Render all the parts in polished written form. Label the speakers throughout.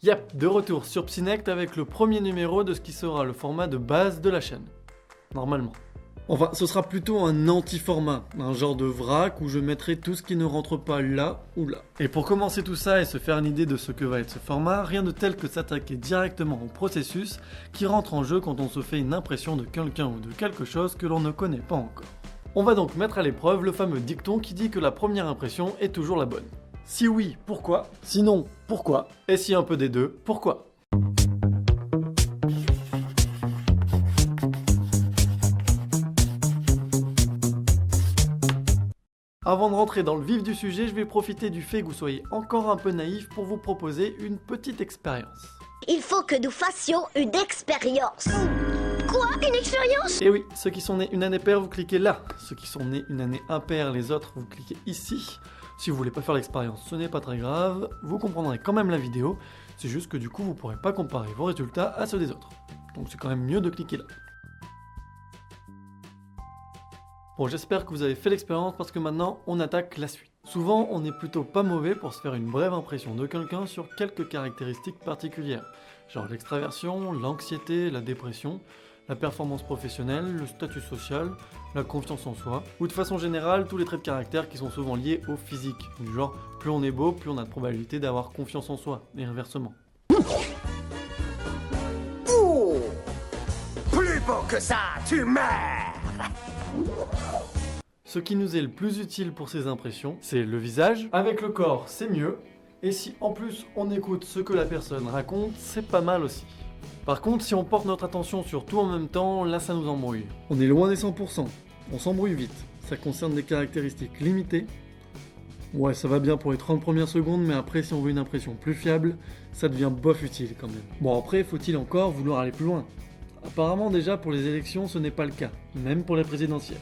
Speaker 1: Yep, de retour sur Psynect avec le premier numéro de ce qui sera le format de base de la chaîne. Normalement. Enfin, ce sera plutôt un anti-format, un genre de vrac où je mettrai tout ce qui ne rentre pas là ou là. Et pour commencer tout ça et se faire une idée de ce que va être ce format, rien de tel que s'attaquer directement au processus qui rentre en jeu quand on se fait une impression de quelqu'un ou de quelque chose que l'on ne connaît pas encore. On va donc mettre à l'épreuve le fameux dicton qui dit que la première impression est toujours la bonne. Si oui, pourquoi? Sinon, pourquoi? Et si un peu des deux, pourquoi? Avant de rentrer dans le vif du sujet, je vais profiter du fait que vous soyez encore un peu naïf pour vous proposer une petite expérience.
Speaker 2: Il faut que nous fassions une expérience. Quoi? Une expérience?
Speaker 1: Et oui, ceux qui sont nés une année paire, vous cliquez là. Ceux qui sont nés une année impaire, les autres, vous cliquez ici. Si vous voulez pas faire l'expérience, ce n'est pas très grave, vous comprendrez quand même la vidéo, c'est juste que du coup vous pourrez pas comparer vos résultats à ceux des autres. Donc c'est quand même mieux de cliquer là. Bon, j'espère que vous avez fait l'expérience parce que maintenant on attaque la suite. Souvent on est plutôt pas mauvais pour se faire une brève impression de quelqu'un sur quelques caractéristiques particulières, genre l'extraversion, l'anxiété, la dépression, la performance professionnelle, le statut social, la confiance en soi, ou de façon générale tous les traits de caractère qui sont souvent liés au physique, du genre plus on est beau, plus on a de probabilité d'avoir confiance en soi, et inversement.
Speaker 3: Oh, plus beau que ça, tu meurs.
Speaker 1: Ce qui nous est le plus utile pour ces impressions, c'est le visage. Avec le corps, c'est mieux, et si en plus on écoute ce que la personne raconte, c'est pas mal aussi. Par contre, si on porte notre attention sur tout en même temps, là ça nous embrouille. On est loin des 100%, on s'embrouille vite. Ça concerne des caractéristiques limitées. Ouais, ça va bien pour les 30 premières secondes, mais après si on veut une impression plus fiable, ça devient bof utile quand même. Bon après, faut-il encore vouloir aller plus loin? Apparemment déjà pour les élections, ce n'est pas le cas, même pour les présidentielles.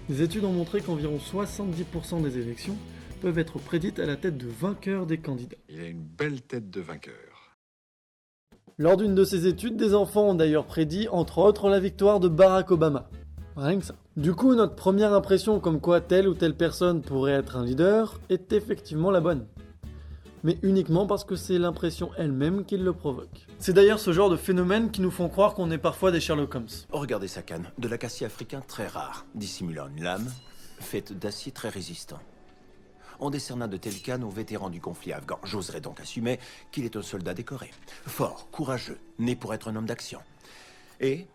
Speaker 1: Des études ont montré qu'environ 70% des élections peuvent être prédites à la tête de vainqueurs des candidats.
Speaker 4: Il a une belle tête de vainqueur.
Speaker 1: Lors d'une de ces études, des enfants ont d'ailleurs prédit, entre autres, la victoire de Barack Obama. Rien que ça. Du coup, notre première impression comme quoi telle ou telle personne pourrait être un leader est effectivement la bonne. Mais uniquement parce que c'est l'impression elle-même qui le provoque. C'est d'ailleurs ce genre de phénomène qui nous font croire qu'on est parfois des Sherlock Holmes.
Speaker 5: Regardez sa canne, de l'acacia africain très rare, dissimulant une lame, faite d'acier très résistant. On décerna de telles cannes aux vétérans du conflit afghan. J'oserais donc assumer qu'il est un soldat décoré. Fort, courageux, né pour être un homme d'action. Et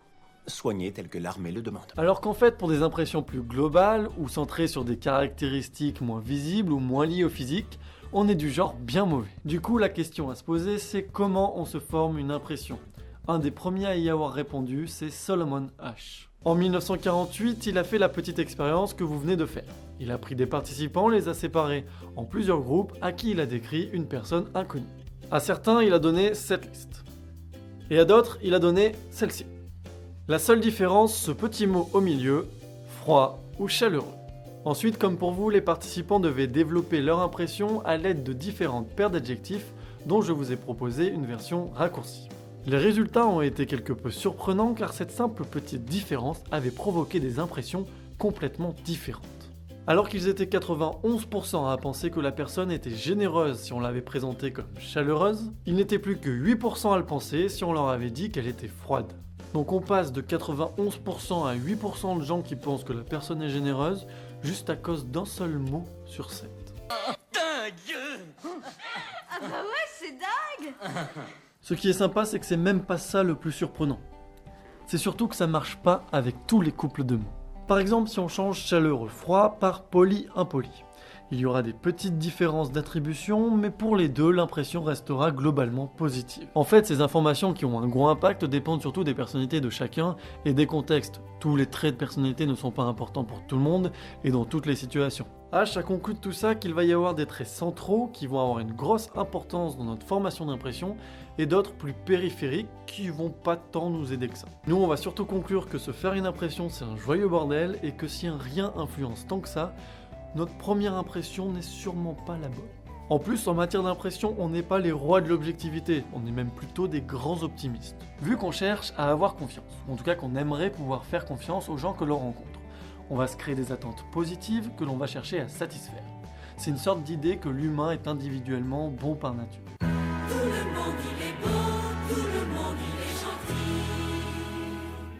Speaker 5: soigné tel que l'armée le demande.
Speaker 1: Alors qu'en fait, pour des impressions plus globales, ou centrées sur des caractéristiques moins visibles ou moins liées au physique, on est du genre bien mauvais. Du coup, la question à se poser, c'est comment on se forme une impression. Un des premiers à y avoir répondu, c'est Solomon Asch. En 1948, il a fait la petite expérience que vous venez de faire. Il a pris des participants, les a séparés en plusieurs groupes à qui il a décrit une personne inconnue. À certains, il a donné cette liste. Et à d'autres, il a donné celle-ci. La seule différence, ce petit mot au milieu, froid ou chaleureux. Ensuite, comme pour vous, les participants devaient développer leur impression à l'aide de différentes paires d'adjectifs dont je vous ai proposé une version raccourcie. Les résultats ont été quelque peu surprenants car cette simple petite différence avait provoqué des impressions complètement différentes. Alors qu'ils étaient 91% à penser que la personne était généreuse si on l'avait présentée comme chaleureuse, ils n'étaient plus que 8% à le penser si on leur avait dit qu'elle était froide. Donc on passe de 91% à 8% de gens qui pensent que la personne est généreuse juste à cause d'un seul mot sur 7.
Speaker 2: Ah bah ouais, c'est dingue.
Speaker 1: Ce qui est sympa, c'est que c'est même pas ça le plus surprenant. C'est surtout que ça marche pas avec tous les couples de mots. Par exemple, si on change chaleureux-froid par poli-impoli, il y aura des petites différences d'attribution, mais pour les deux, l'impression restera globalement positive. En fait, ces informations qui ont un gros impact dépendent surtout des personnalités de chacun et des contextes. Tous les traits de personnalité ne sont pas importants pour tout le monde et dans toutes les situations. H a conclu de tout ça qu'il va y avoir des traits centraux qui vont avoir une grosse importance dans notre formation d'impression et d'autres plus périphériques qui vont pas tant nous aider que ça. Nous, on va surtout conclure que se faire une impression, c'est un joyeux bordel et que si un rien influence tant que ça, notre première impression n'est sûrement pas la bonne. En plus, en matière d'impression, on n'est pas les rois de l'objectivité, on est même plutôt des grands optimistes. Vu qu'on cherche à avoir confiance, ou en tout cas qu'on aimerait pouvoir faire confiance aux gens que l'on rencontre, on va se créer des attentes positives que l'on va chercher à satisfaire. C'est une sorte d'idée que l'humain est individuellement bon par nature.
Speaker 6: Tout le monde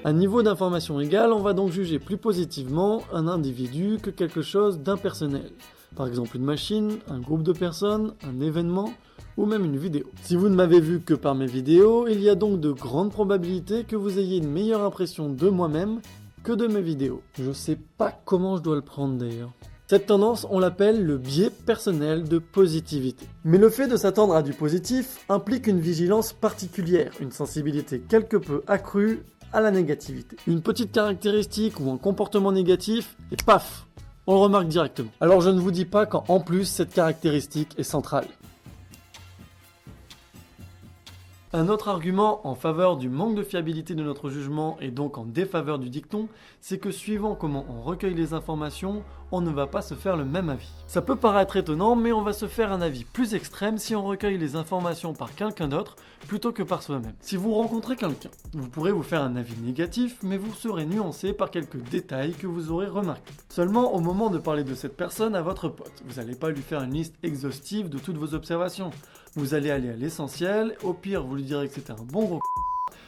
Speaker 1: Un niveau d'information égal, on va donc juger plus positivement un individu que quelque chose d'impersonnel. Par exemple une machine, un groupe de personnes, un événement ou même une vidéo. Si vous ne m'avez vu que par mes vidéos, il y a donc de grandes probabilités que vous ayez une meilleure impression de moi-même que de mes vidéos. Je sais pas comment je dois le prendre d'ailleurs. Cette tendance, on l'appelle le biais personnel de positivité. Mais le fait de s'attendre à du positif implique une vigilance particulière, une sensibilité quelque peu accrue à la négativité. Une petite caractéristique ou un comportement négatif, et paf, on le remarque directement. Alors je ne vous dis pas qu'en plus cette caractéristique est centrale. Un autre argument en faveur du manque de fiabilité de notre jugement et donc en défaveur du dicton, c'est que suivant comment on recueille les informations, on ne va pas se faire le même avis. Ça peut paraître étonnant, mais on va se faire un avis plus extrême si on recueille les informations par quelqu'un d'autre plutôt que par soi-même. Si vous rencontrez quelqu'un, vous pourrez vous faire un avis négatif, mais vous serez nuancé par quelques détails que vous aurez remarqués. Seulement, au moment de parler de cette personne à votre pote, vous n'allez pas lui faire une liste exhaustive de toutes vos observations. Vous allez aller à l'essentiel, au pire vous lui direz que c'était un bon gros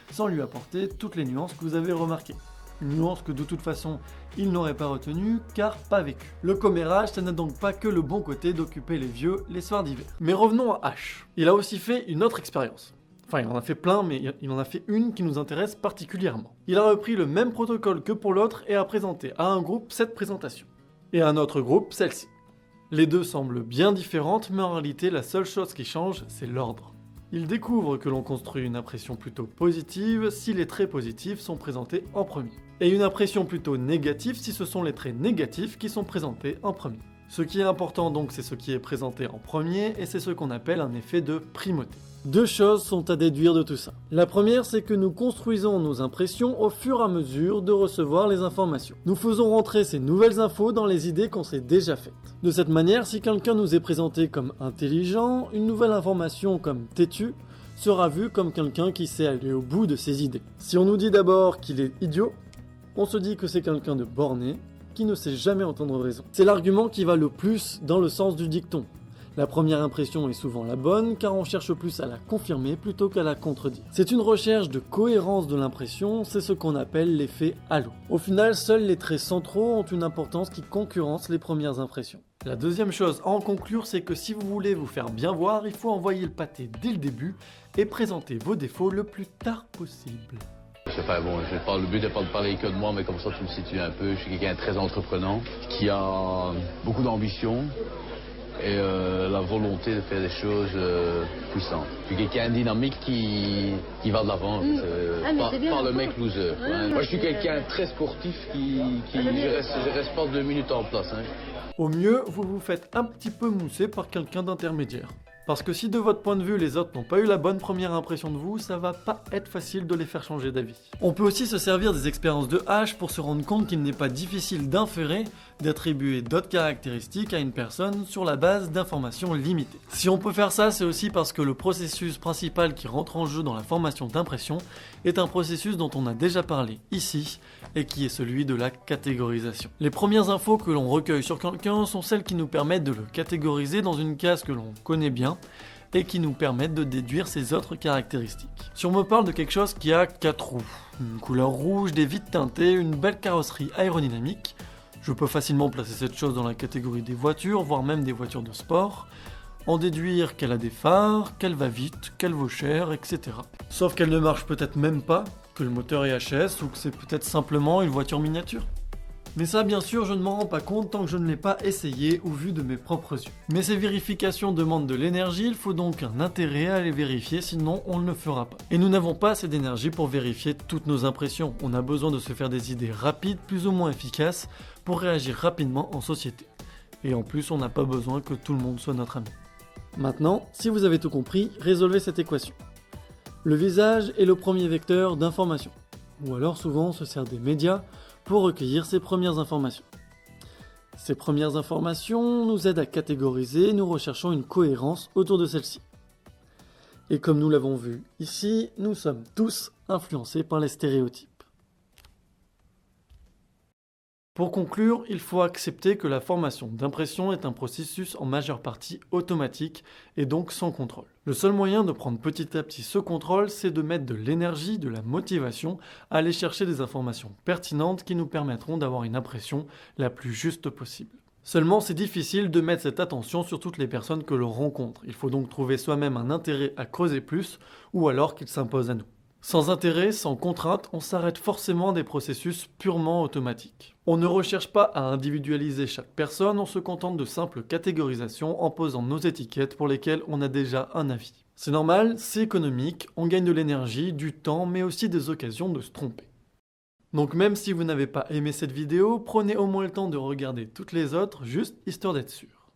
Speaker 1: sans lui apporter toutes les nuances que vous avez remarquées. Une nuance que de toute façon il n'aurait pas retenue car pas vécue. Le commérage, ça n'a donc pas que le bon côté d'occuper les vieux les soirs d'hiver. Mais revenons à H. Il a aussi fait une autre expérience. Enfin, il en a fait plein, mais il en a fait une qui nous intéresse particulièrement. Il a repris le même protocole que pour l'autre et a présenté à un groupe cette présentation. Et à un autre groupe, celle-ci. Les deux semblent bien différentes, mais en réalité, la seule chose qui change, c'est l'ordre. Il découvre que l'on construit une impression plutôt positive si les traits positifs sont présentés en premier, et une impression plutôt négative si ce sont les traits négatifs qui sont présentés en premier. Ce qui est important donc, c'est ce qui est présenté en premier, et c'est ce qu'on appelle un effet de primauté. Deux choses sont à déduire de tout ça. La première, c'est que nous construisons nos impressions au fur et à mesure de recevoir les informations. Nous faisons rentrer ces nouvelles infos dans les idées qu'on s'est déjà faites. De cette manière, si quelqu'un nous est présenté comme intelligent, une nouvelle information comme têtu sera vue comme quelqu'un qui sait aller au bout de ses idées. Si on nous dit d'abord qu'il est idiot, on se dit que c'est quelqu'un de borné, qui ne sait jamais entendre raison. C'est l'argument qui va le plus dans le sens du dicton. La première impression est souvent la bonne car on cherche plus à la confirmer plutôt qu'à la contredire. C'est une recherche de cohérence de l'impression, c'est ce qu'on appelle l'effet halo. Au final, seuls les traits centraux ont une importance qui concurrence les premières impressions. La deuxième chose à en conclure, c'est que si vous voulez vous faire bien voir, il faut envoyer le pâté dès le début et présenter vos défauts le plus tard possible.
Speaker 6: C'est pas bon, le but n'est pas de parler que de moi, mais comme ça tu me situes un peu. Je suis quelqu'un de très entreprenant, qui a beaucoup d'ambition et la volonté de faire des choses puissantes. Je suis quelqu'un de dynamique qui va de l'avant, pas le mec loser. Ouais. Moi je suis quelqu'un de très sportif je reste pas 2 minutes en place. Hein.
Speaker 1: Au mieux, vous vous faites un petit peu mousser par quelqu'un d'intermédiaire. Parce que si de votre point de vue les autres n'ont pas eu la bonne première impression de vous, ça va pas être facile de les faire changer d'avis. On peut aussi se servir des expériences de H pour se rendre compte qu'il n'est pas difficile d'inférer, d'attribuer d'autres caractéristiques à une personne sur la base d'informations limitées. Si on peut faire ça, c'est aussi parce que le processus principal qui rentre en jeu dans la formation d'impression est un processus dont on a déjà parlé ici et qui est celui de la catégorisation. Les premières infos que l'on recueille sur quelqu'un sont celles qui nous permettent de le catégoriser dans une case que l'on connaît bien et qui nous permettent de déduire ses autres caractéristiques. Si on me parle de quelque chose qui a 4 roues, une couleur rouge, des vitres teintées, une belle carrosserie aérodynamique, je peux facilement placer cette chose dans la catégorie des voitures, voire même des voitures de sport, en déduire qu'elle a des phares, qu'elle va vite, qu'elle vaut cher, etc. Sauf qu'elle ne marche peut-être même pas, que le moteur est HS ou que c'est peut-être simplement une voiture miniature. Mais ça, bien sûr, je ne m'en rends pas compte tant que je ne l'ai pas essayé ou vu de mes propres yeux. Mais ces vérifications demandent de l'énergie, il faut donc un intérêt à les vérifier, sinon on ne le fera pas. Et nous n'avons pas assez d'énergie pour vérifier toutes nos impressions. On a besoin de se faire des idées rapides, plus ou moins efficaces, pour réagir rapidement en société. Et en plus, on n'a pas besoin que tout le monde soit notre ami. Maintenant, si vous avez tout compris, résolvez cette équation. Le visage est le premier vecteur d'information. Ou alors souvent on se sert des médias pour recueillir ces premières informations. Ces premières informations nous aident à catégoriser, nous recherchons une cohérence autour de celle-ci. Et comme nous l'avons vu ici, nous sommes tous influencés par les stéréotypes. Pour conclure, il faut accepter que la formation d'impression est un processus en majeure partie automatique et donc sans contrôle. Le seul moyen de prendre petit à petit ce contrôle, c'est de mettre de l'énergie, de la motivation, à aller chercher des informations pertinentes qui nous permettront d'avoir une impression la plus juste possible. Seulement, c'est difficile de mettre cette attention sur toutes les personnes que l'on rencontre. Il faut donc trouver soi-même un intérêt à creuser plus, ou alors qu'il s'impose à nous. Sans intérêt, sans contrainte, on s'arrête forcément à des processus purement automatiques. On ne recherche pas à individualiser chaque personne, on se contente de simples catégorisations en posant nos étiquettes pour lesquelles on a déjà un avis. C'est normal, c'est économique, on gagne de l'énergie, du temps, mais aussi des occasions de se tromper. Donc même si vous n'avez pas aimé cette vidéo, prenez au moins le temps de regarder toutes les autres, juste histoire d'être sûr.